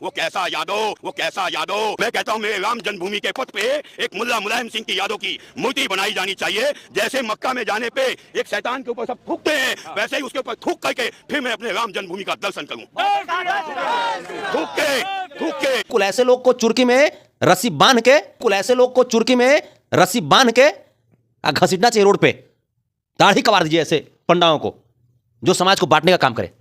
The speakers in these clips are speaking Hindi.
वो कैसा यादव। मैं कहता हूँ मेरे राम जन्मभूमि के पथ पे एक मुल्ला मुलायम सिंह की यादव की मूर्ति बनाई जानी चाहिए। जैसे मक्का में जाने पे एक शैतान के ऊपर सब थूकते हैं, वैसे ही उसके ऊपर थूक करके फिर मैं अपने राम जन्मभूमि का दर्शन करूं। थूक के कुल ऐसे लोग को चुरकी में रस्सी बांध के घसीटना चाहिए रोड पे। दाढ़ी कबार दीजिए ऐसे पंडाओं को जो समाज को बांटने का काम करे।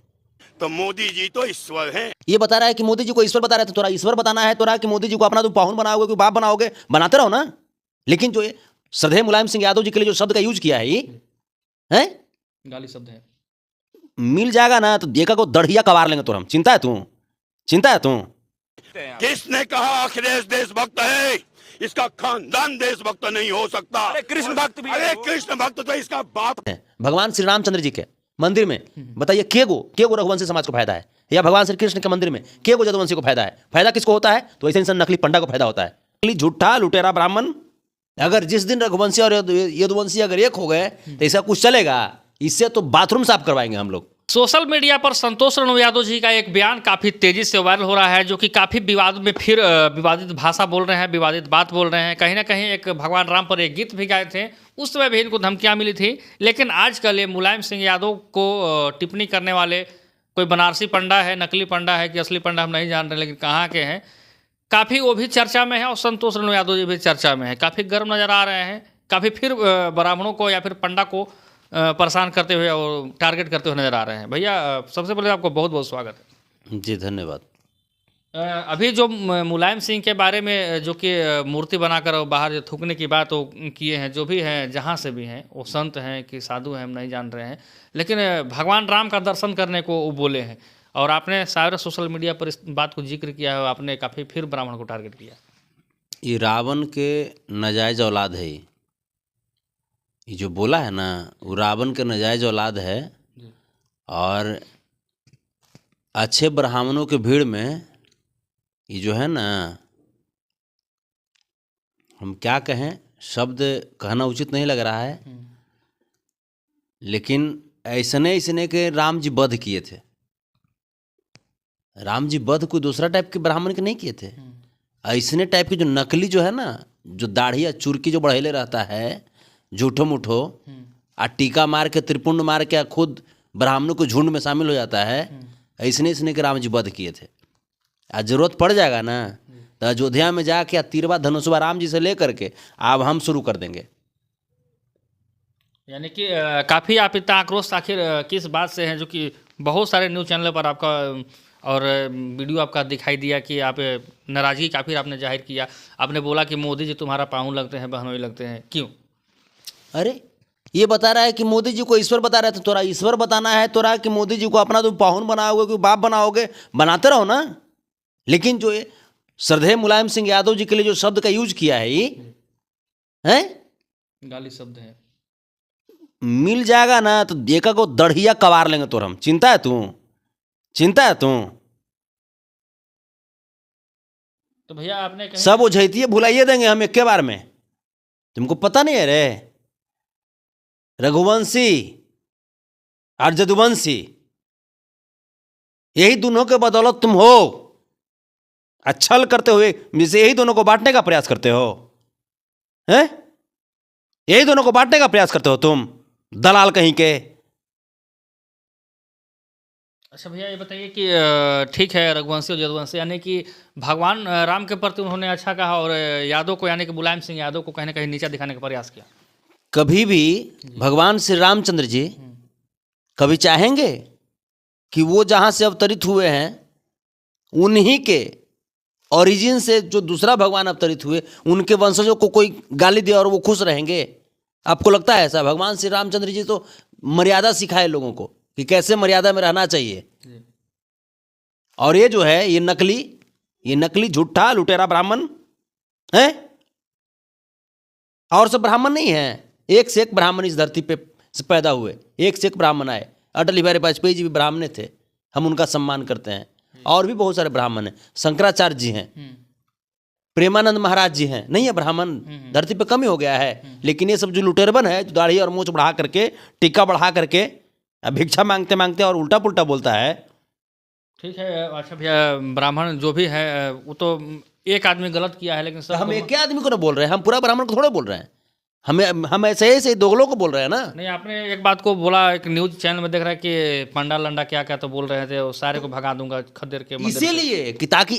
तो मोदी जी तो ईश्वर हैं। ये बता रहा है कि मोदी जी को ईश्वर बता रहे थे। तोरा ईश्वर बताना है तोरा कि मोदी जी को अपना तू पाहुन बनाओगे, कोई बाप बनाओगे, बनाते रहो ना। लेकिन जो ये श्रद्धेय मुलायम सिंह यादव जी के लिए जो शब्द का यूज किया है, ये है गाली शब्द है। मिल जाएगा ना तो देखा को दढ़िया कबार लेंगे। तो हम चिंता है तू किसने कहा अखिलेश देशभक्त है? इसका खानदान देशभक्त नहीं हो सकता। कृष्ण भक्त तो इसका बाप है। भगवान श्री रामचंद्र जी के मंदिर में बताइए के गो रघुवंशी समाज को फायदा है, या भगवान श्री कृष्ण के मंदिर में के गो यदुवंशी को फायदा है? फायदा किसको होता है? तो ऐसे इंसान नकली पंडा को फायदा होता है। नकली झूठा लुटेरा ब्राह्मण। अगर जिस दिन रघुवंशी और यदुवंशी अगर एक हो गए तो ऐसा कुछ चलेगा? इससे तो बाथरूम साफ करवाएंगे हम लोग। सोशल मीडिया पर संतोष रणु यादव जी का एक बयान काफ़ी तेज़ी से वायरल हो रहा है, जो कि काफ़ी विवाद में फिर विवादित भाषा बोल रहे हैं, विवादित बात बोल रहे हैं। कहीं ना कहीं एक भगवान राम पर एक गीत भी गाए थे, उस समय भी इनको धमकियाँ मिली थी। लेकिन आजकल ये मुलायम सिंह यादव को टिप्पणी करने वाले कोई बनारसी पंडा है, नकली पंडा है कि असली पंडा हम नहीं जान रहे, लेकिन कहाँ के हैं, काफ़ी वो भी चर्चा में है। और संतोष रणु यादव जी भी चर्चा में है, काफ़ी गर्म नज़र आ रहे हैं। काफ़ी फिर ब्राह्मणों को या फिर पंडा को परेशान करते हुए और टारगेट करते हुए नजर आ रहे हैं। भैया सबसे पहले आपको बहुत बहुत स्वागत है जी, धन्यवाद। अभी जो मुलायम सिंह के बारे में जो कि मूर्ति बनाकर बाहर जो थूकने की बात वो किए हैं, जो भी हैं जहाँ से भी हैं, वो संत हैं कि साधु हैं हम नहीं जान रहे हैं, लेकिन भगवान राम का दर्शन करने को वो बोले हैं। और आपने सारे सोशल मीडिया पर इस बात को जिक्र किया है, आपने काफ़ी फिर ब्राह्मण को टारगेट किया। ये रावण के नाजायज औलाद है। ये जो बोला है ना, वो रावण के नाजायज औलाद है। और अच्छे ब्राह्मणों के भीड़ में ये जो है ना, हम क्या कहें, शब्द कहना उचित नहीं लग रहा है, लेकिन ऐसने के राम जी वध किए थे। राम जी वध कोई दूसरा टाइप के ब्राह्मण के नहीं किए थे। ऐसने टाइप के जो नकली जो है ना, जो दाढ़ी या चुरकी जो बढ़ेले रहता है, झूठो मुठो आ टीका मार के त्रिपुंड मार के खुद ब्राह्मणों को झुंड में शामिल हो जाता है, ऐसने के राम जी वध किए थे। आज जरूरत पड़ जाएगा ना तो अयोध्या में जाके तीरवा धनुषवा राम जी से लेकर के अब हम शुरू कर देंगे। यानी कि काफ़ी आप इतना आक्रोश आखिर किस बात से हैं, जो कि बहुत सारे न्यूज़ चैनल पर आपका और वीडियो आपका दिखाई दिया कि आप नाराज़गी काफ़ी आपने जाहिर किया। आपने बोला कि मोदी जी तुम्हारा पाहुन लगते हैं, बहनोई लगते हैं, क्यों? अरे ये बता रहा है कि मोदी जी को ईश्वर बता रहे थे। तोरा ईश्वर बताना है तोरा कि मोदी जी को अपना तू पाहुन बनाओगे, कोई बाप बनाओगे, बनाते रहो ना। लेकिन जो ये श्रद्धेय मुलायम सिंह यादव जी के लिए जो शब्द का यूज किया है, ये है गाली शब्द है। मिल जाएगा ना तो देखा को दढ़िया कबार लेंगे। तो हम चिंता है तू तो भैया आपने कहीं सब उझैतिए भुलाइए देंगे हम एक के बार में। तुमको पता नहीं है रे, रघुवंशी और यदुवंशी यही दोनों के बदौलत तुम हो अच्छल करते हुए, जैसे यही दोनों को बांटने का प्रयास करते हो, हैं? यही दोनों को बांटने का प्रयास करते हो तुम, दलाल कहीं के। अच्छा भैया ये बताइए कि ठीक है रघुवंशी और यदुवंशी, यानी कि भगवान राम के प्रति उन्होंने अच्छा कहा और यादव को, यानी कि मुलायम सिंह यादव को कहीं ना कहीं नीचा दिखाने का प्रयास किया। कभी भी भगवान श्री रामचंद्र जी कभी चाहेंगे कि वो जहाँ से अवतरित हुए हैं उन्हीं के ओरिजिन से जो दूसरा भगवान अवतरित हुए उनके वंशजों को कोई गाली दे और वो खुश रहेंगे? आपको लगता है ऐसा? भगवान श्री रामचंद्र जी तो मर्यादा सिखाए लोगों को कि कैसे मर्यादा में रहना चाहिए। और ये जो है ये नकली झूठा लुटेरा ब्राह्मण है, और सब ब्राह्मण नहीं है। एक से एक ब्राह्मण इस धरती पे से पैदा हुए, एक से एक ब्राह्मण आए। अटल बिहारी वाजपेयी जी भी ब्राह्मण थे, हम उनका सम्मान करते हैं। और भी बहुत सारे ब्राह्मण हैं, शंकराचार्य जी हैं, प्रेमानंद महाराज जी हैं, नहीं है ब्राह्मण धरती पे कम ही हो गया है। लेकिन ये सब जो लुटेरबन है, जो दाढ़ी और मूंछ बढ़ा करके, टीका बढ़ा करके भिक्षा मांगते मांगते और उल्टा पुल्टा बोलता है, ठीक है। अच्छा भैया, ब्राह्मण जो भी है वो तो एक आदमी गलत किया है, लेकिन सब हम एक ही आदमी को ना बोल रहे हैं, हम पूरा ब्राह्मण को थोड़े बोल रहे हैं, हम ऐसे ही दोगलों को बोल रहे हैं ना। नहीं, आपने एक बात को बोला, एक न्यूज चैनल में देख रहा है कि पंडा लंडा क्या क्या तो बोल रहे थे, वो सारे को भगा दूंगा खद्दर के मंदिर से। इसीलिए कि ताकि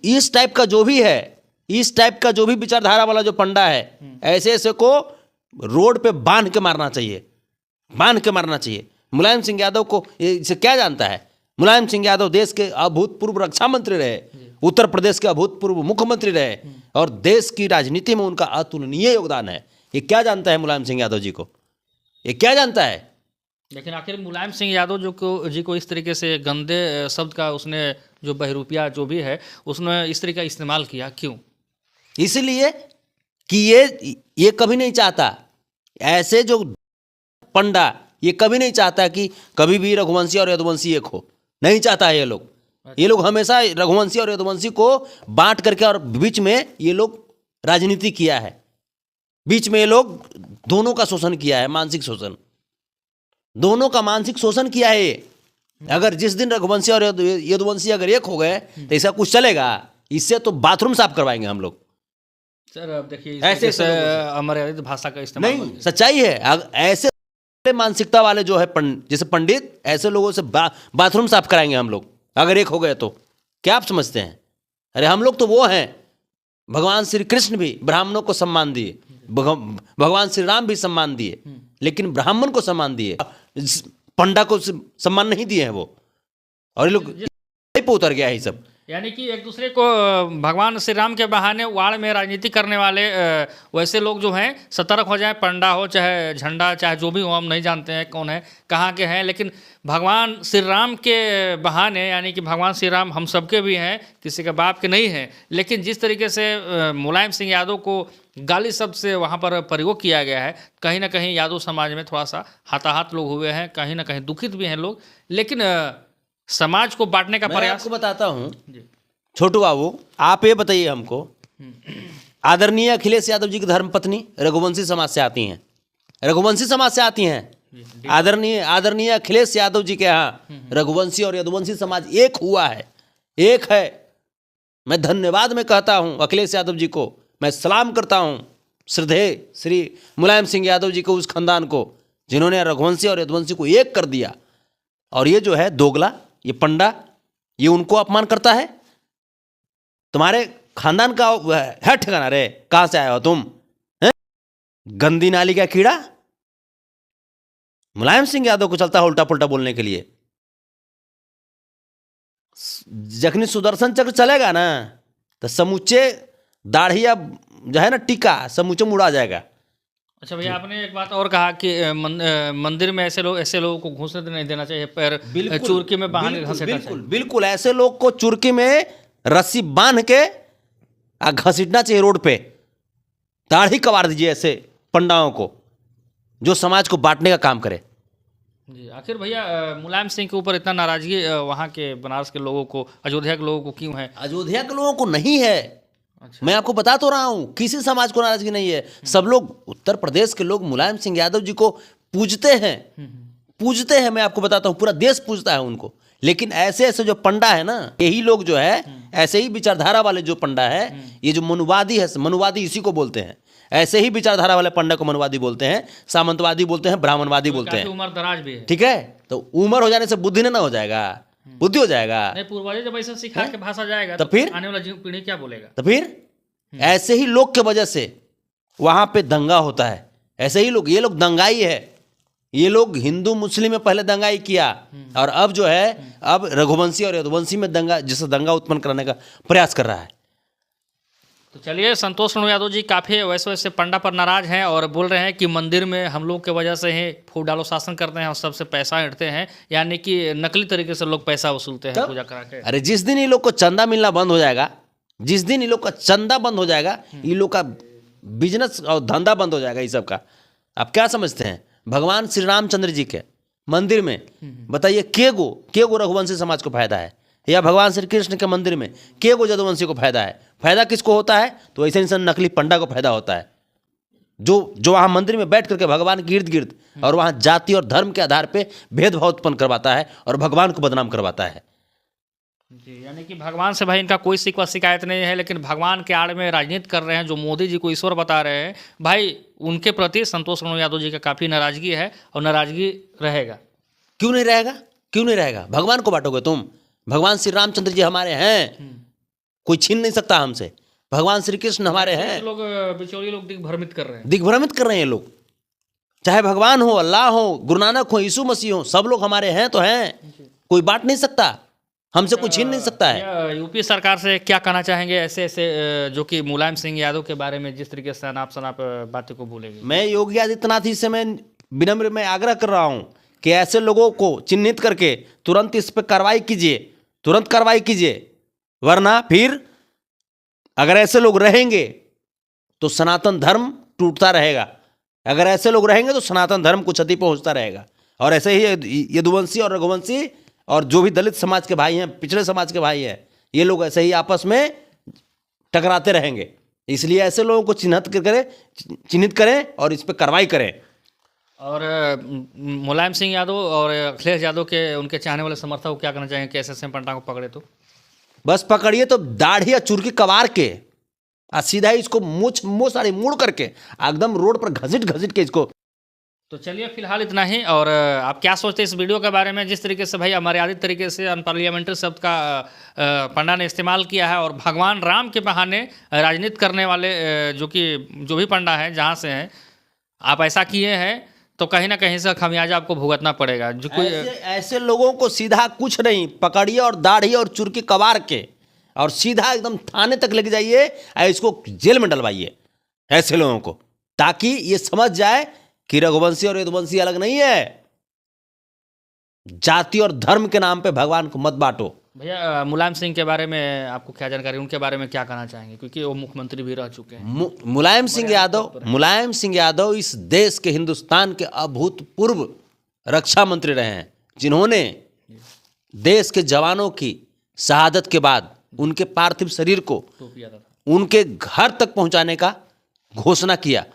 इस टाइप का जो भी है, इस टाइप का जो भी विचारधारा वाला जो पंडा है, ऐसे ऐसे को रोड पे बांध के मारना चाहिए, बांध के मारना चाहिए। मुलायम सिंह यादव को इसे क्या जानता है? मुलायम सिंह यादव देश के अभूतपूर्व रक्षा मंत्री रहे, उत्तर प्रदेश के अभूतपूर्व मुख्यमंत्री रहे, और देश की राजनीति में उनका अतुलनीय योगदान है। ये क्या जानता है मुलायम सिंह यादव जी को? ये क्या जानता है? लेकिन आखिर मुलायम सिंह यादव जी को इस तरीके से गंदे शब्द का उसने जो बहरूपिया जो भी है उसने इस तरीके का इस्तेमाल किया, क्यों? इसलिए कि ये कभी नहीं चाहता, ऐसे जो पंडा ये कभी नहीं चाहता कि कभी भी रघुवंशी और यदुवंशी एक हो, नहीं चाहता है ये लोग हमेशा रघुवंशी और यदुवंशी को बांट करके, और बीच में ये लोग राजनीति किया है, बीच में ये लोग दोनों का शोषण किया है, मानसिक शोषण, दोनों का मानसिक शोषण किया है ये। अगर जिस दिन रघुवंशी और यदुवंशी अगर एक हो गए तो ऐसा कुछ चलेगा? इससे तो बाथरूम साफ करवाएंगे हम लोग। सर अब देखिए, ऐसे ऐसे अमर्यादित भाषा का इस्तेमाल नहीं, सच्चाई है। ऐसे मानसिकता वाले जो है जैसे पंडित, ऐसे लोगों से बाथरूम साफ कराएंगे हम लोग अगर एक हो गए तो। क्या आप समझते हैं? अरे हम लोग तो वो हैं, भगवान श्री कृष्ण भी ब्राह्मणों को सम्मान दिए, भगवान श्री राम भी सम्मान दिए, लेकिन ब्राह्मण को सम्मान दिए, पंडा को सम्मान नहीं दिए हैं वो। और ये लोग पे उतर गया है सब। यानी कि एक दूसरे को भगवान श्री राम के बहाने वाड़ में राजनीति करने वाले वैसे लोग जो हैं सतर्क हो जाएं। पंडा हो चाहे झंडा चाहे जो भी हो, हम नहीं जानते हैं कौन है कहाँ के हैं, लेकिन भगवान श्री राम के बहाने, यानी कि भगवान श्री राम हम सबके भी हैं, किसी के बाप के नहीं हैं, लेकिन जिस तरीके से मुलायम सिंह यादव को गाली शब्द से वहाँ पर प्रयोग किया गया है, कहीं ना कहीं यादव समाज में थोड़ा सा हाथाहाथ लोग हुए हैं, कहीं ना कहीं दुखित भी हैं लोग। लेकिन समाज को बांटने का मैं प्रयास। आपको बताता हूँ छोटू बाबू, आप ये बताइए हमको, आदरणीय अखिलेश यादव जी की धर्मपत्नी रघुवंशी समाज से आती हैं, रघुवंशी समाज से आती हैं। आदरणीय अखिलेश यादव जी के यहाँ रघुवंशी और यदुवंशी समाज एक हुआ है, एक है। मैं धन्यवाद में कहता हूँ अखिलेश यादव जी को, मैं सलाम करता हूँ श्रद्धेय श्री मुलायम सिंह यादव जी को, उस खानदान को जिन्होंने रघुवंशी और यदुवंशी को एक कर दिया। और ये जो है दोगला, ये पंडा, ये उनको अपमान करता है। तुम्हारे खानदान का है ठिकाना रे? कहां से आए हो तुम? गंदी नाली का कीड़ा। मुलायम सिंह यादव को चलता है उल्टा पुल्टा बोलने के लिए। जखनी सुदर्शन चक्र चलेगा ना तो समूचे दाढ़िया जो है ना टीका समूचे मुड़ा जाएगा। अच्छा भैया, आपने एक बात और कहा कि मंदिर में ऐसे लोगों को घुसने नहीं देना चाहिए, पैर चुरकी में बांध के घसीटना चाहिए। बिल्कुल ऐसे लोग को चुरकी में रस्सी बांध के घसीटना चाहिए रोड पे। दाढ़ी कबार दीजिए ऐसे पंडाओं को जो समाज को बांटने का काम करे। जी, आखिर भैया मुलायम सिंह के ऊपर इतना नाराजगी वहाँ के बनारस के लोगों को, अयोध्या के लोगों को क्यों है? अयोध्या के लोगों को नहीं है। अच्छा। मैं आपको बता तो रहा हूं, किसी समाज को नाराजगी नहीं है। सब लोग, उत्तर प्रदेश के लोग मुलायम सिंह यादव जी को पूजते हैं, पूजते हैं। मैं आपको बताता हूं, पूरा देश पूजता है उनको। लेकिन ऐसे ऐसे जो पंडा है ना, यही लोग जो है, ऐसे ही विचारधारा वाले जो पंडा है, ये जो मनुवादी है, मनुवादी इसी को बोलते हैं। ऐसे ही विचारधारा वाले पंडा को मनुवादी बोलते हैं, सामंतवादी बोलते हैं, ब्राह्मणवादी बोलते हैं। उम्र दराज भी है, ठीक है। तो उम्र हो जाने से बुद्धि ना हो जाएगा, बुद्धि हो जाएगा। पूर्वज जब ऐसा सिखा के भाषा जाएगा तो फिर आने वाला पीढ़ी क्या बोलेगा? तो फिर ऐसे ही लोग के वजह से वहां पे दंगा होता है। ऐसे ही लोग, ये लोग दंगाई है। ये लोग हिंदू मुस्लिम में पहले दंगाई किया, और अब जो है अब रघुवंशी और यदुवंशी में दंगा, जिससे दंगा उत्पन्न कराने का प्रयास कर रहा है। तो चलिए, संतोष रेणु यादव जी काफ़ी वैसे पंडा पर नाराज हैं और बोल रहे हैं कि मंदिर में हम लोग के वजह से ही फूट डालो शासन करते हैं और सबसे पैसा ऐंठते हैं, यानी कि नकली तरीके से लोग पैसा वसूलते हैं पूजा करा के। अरे जिस दिन ये लोग को चंदा मिलना बंद हो जाएगा, जिस दिन ये लोग का चंदा बंद हो जाएगा, ये लोग का बिजनेस और धंधा बंद हो जाएगा। ये सब का आप क्या समझते हैं? भगवान श्री रामचंद्र जी के मंदिर में बताइए के गो रघुवंशी समाज को फायदा है, या भगवान श्री कृष्ण के मंदिर में के गो यदुवंशी को फायदा है? फायदा किसको होता है? तो ऐसे इंसान नकली पंडा को फायदा होता है, जो वहाँ मंदिर में बैठ करके भगवान के इर्द गिर्द और वहाँ जाति और धर्म के आधार पे भेदभाव उत्पन्न करवाता है और भगवान को बदनाम करवाता है। जी, यानी कि भगवान से भाई इनका कोई शिकवा शिकायत नहीं है, लेकिन भगवान के आड़ में राजनीति कर रहे हैं, जो मोदी जी को ईश्वर बता रहे हैं, भाई उनके प्रति संतोष कुमार यादव जी का काफ़ी नाराजगी है और नाराजगी रहेगा। क्यों नहीं रहेगा? क्यों नहीं रहेगा? भगवान को बांटोगे तुम? भगवान श्री रामचंद्र जी हमारे हैं, कोई छीन नहीं सकता हमसे। भगवान श्री कृष्ण हमारे हैं। लोग बिचौलिए लोग दिग्भ्रमित कर रहे हैं। दिग्भ्रमित कर रहे हैं लोग, चाहे भगवान हो, अल्लाह हो, गुरु नानक हो, यीशु मसीह हो, सब लोग हमारे हैं तो हैं, कोई बांट नहीं सकता, हमसे कुछ छीन नहीं सकता है। यूपी सरकार से क्या कहना चाहेंगे ऐसे ऐसे जो कि मुलायम सिंह यादव के बारे में जिस तरीके से अनाप शनाप बातों को भूलेंगे? मैं योगी आदित्यनाथ जी से मैं विनम्र में आग्रह कर रहा हूं कि ऐसे लोगों को चिन्हित करके तुरंत इस पर कार्रवाई कीजिए, तुरंत कार्रवाई कीजिए, वरना फिर अगर ऐसे लोग रहेंगे तो सनातन धर्म टूटता रहेगा। अगर ऐसे लोग रहेंगे तो सनातन धर्म को क्षति पहुंचता रहेगा। और ऐसे ही यदुवंशी और रघुवंशी और जो भी दलित समाज के भाई हैं, पिछड़े समाज के भाई हैं, ये लोग ऐसे ही आपस में टकराते रहेंगे। इसलिए ऐसे लोगों को चिन्हित करें और इस पर कार्रवाई करें। और मुलायम सिंह यादव और अखिलेश यादव के उनके चाहने वाले समर्थक को क्या करना चाहेंगे कि एसएसएम पंडा को पकड़े तो? बस पकड़िए तो दाढ़ी या चुरकी कबार के और सीधा ही इसको मुँह साड़ी मुड़ करके एकदम रोड पर घसीट घसीट के इसको। तो चलिए फिलहाल इतना ही। और आप क्या सोचते हैं इस वीडियो के बारे में, जिस तरीके से भाई अमर्यादित तरीके से अनपार्लियामेंट्री शब्द का पंडा ने इस्तेमाल किया है और भगवान राम के बहाने राजनीति करने वाले जो भी पंडा है जहाँ से हैं, आप ऐसा किए हैं तो कहीं ना कहीं से खमियाजा आपको भुगतना पड़ेगा। जो कोई ऐसे लोगों को सीधा कुछ नहीं, पकड़िए और दाढ़ी और चुरकी कबार के और सीधा एकदम थाने तक लेके जाइए और इसको जेल में डलवाइए ऐसे लोगों को, ताकि ये समझ जाए कि रघुवंशी और यदुवंशी अलग नहीं है। जाति और धर्म के नाम पे भगवान को मत बांटो। भैया मुलायम सिंह के बारे में आपको क्या जानकारी, उनके बारे में क्या कहना चाहेंगे, क्योंकि वो मुख्यमंत्री भी रह चुके हैं? मुलायम सिंह यादव इस देश के, हिंदुस्तान के अभूतपूर्व रक्षा मंत्री रहे हैं, जिन्होंने देश के जवानों की शहादत के बाद उनके पार्थिव शरीर को उनके घर तक पहुंचाने का घोषणा किया,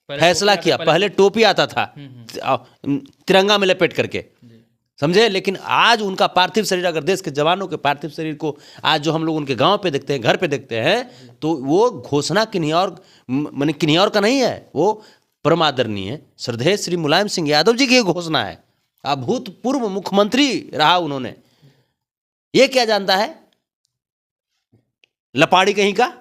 फैसला किया। पहले टोपी आता था तिरंगा में लपेट करके, समझे। लेकिन आज उनका पार्थिव शरीर, अगर देश के जवानों के पार्थिव शरीर को आज जो हम लोग उनके गांव पे देखते हैं, घर पे देखते हैं, तो वो घोषणा किन्हीं और का नहीं है, वो परम आदरणीय श्रद्धेय श्री मुलायम सिंह यादव जी की घोषणा है। अभूतपूर्व मुख्यमंत्री रहा उन्होंने, ये क्या जानता है लपाड़ी कहीं का।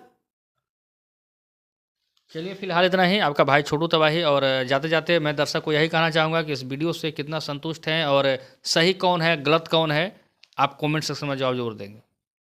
चलिए फिलहाल इतना ही। आपका भाई छोटू तबाही। और जाते जाते मैं दर्शक को यही कहना चाहूँगा कि इस वीडियो से कितना संतुष्ट हैं और सही कौन है गलत कौन है, आप कमेंट सेक्शन में जवाब जरूर देंगे।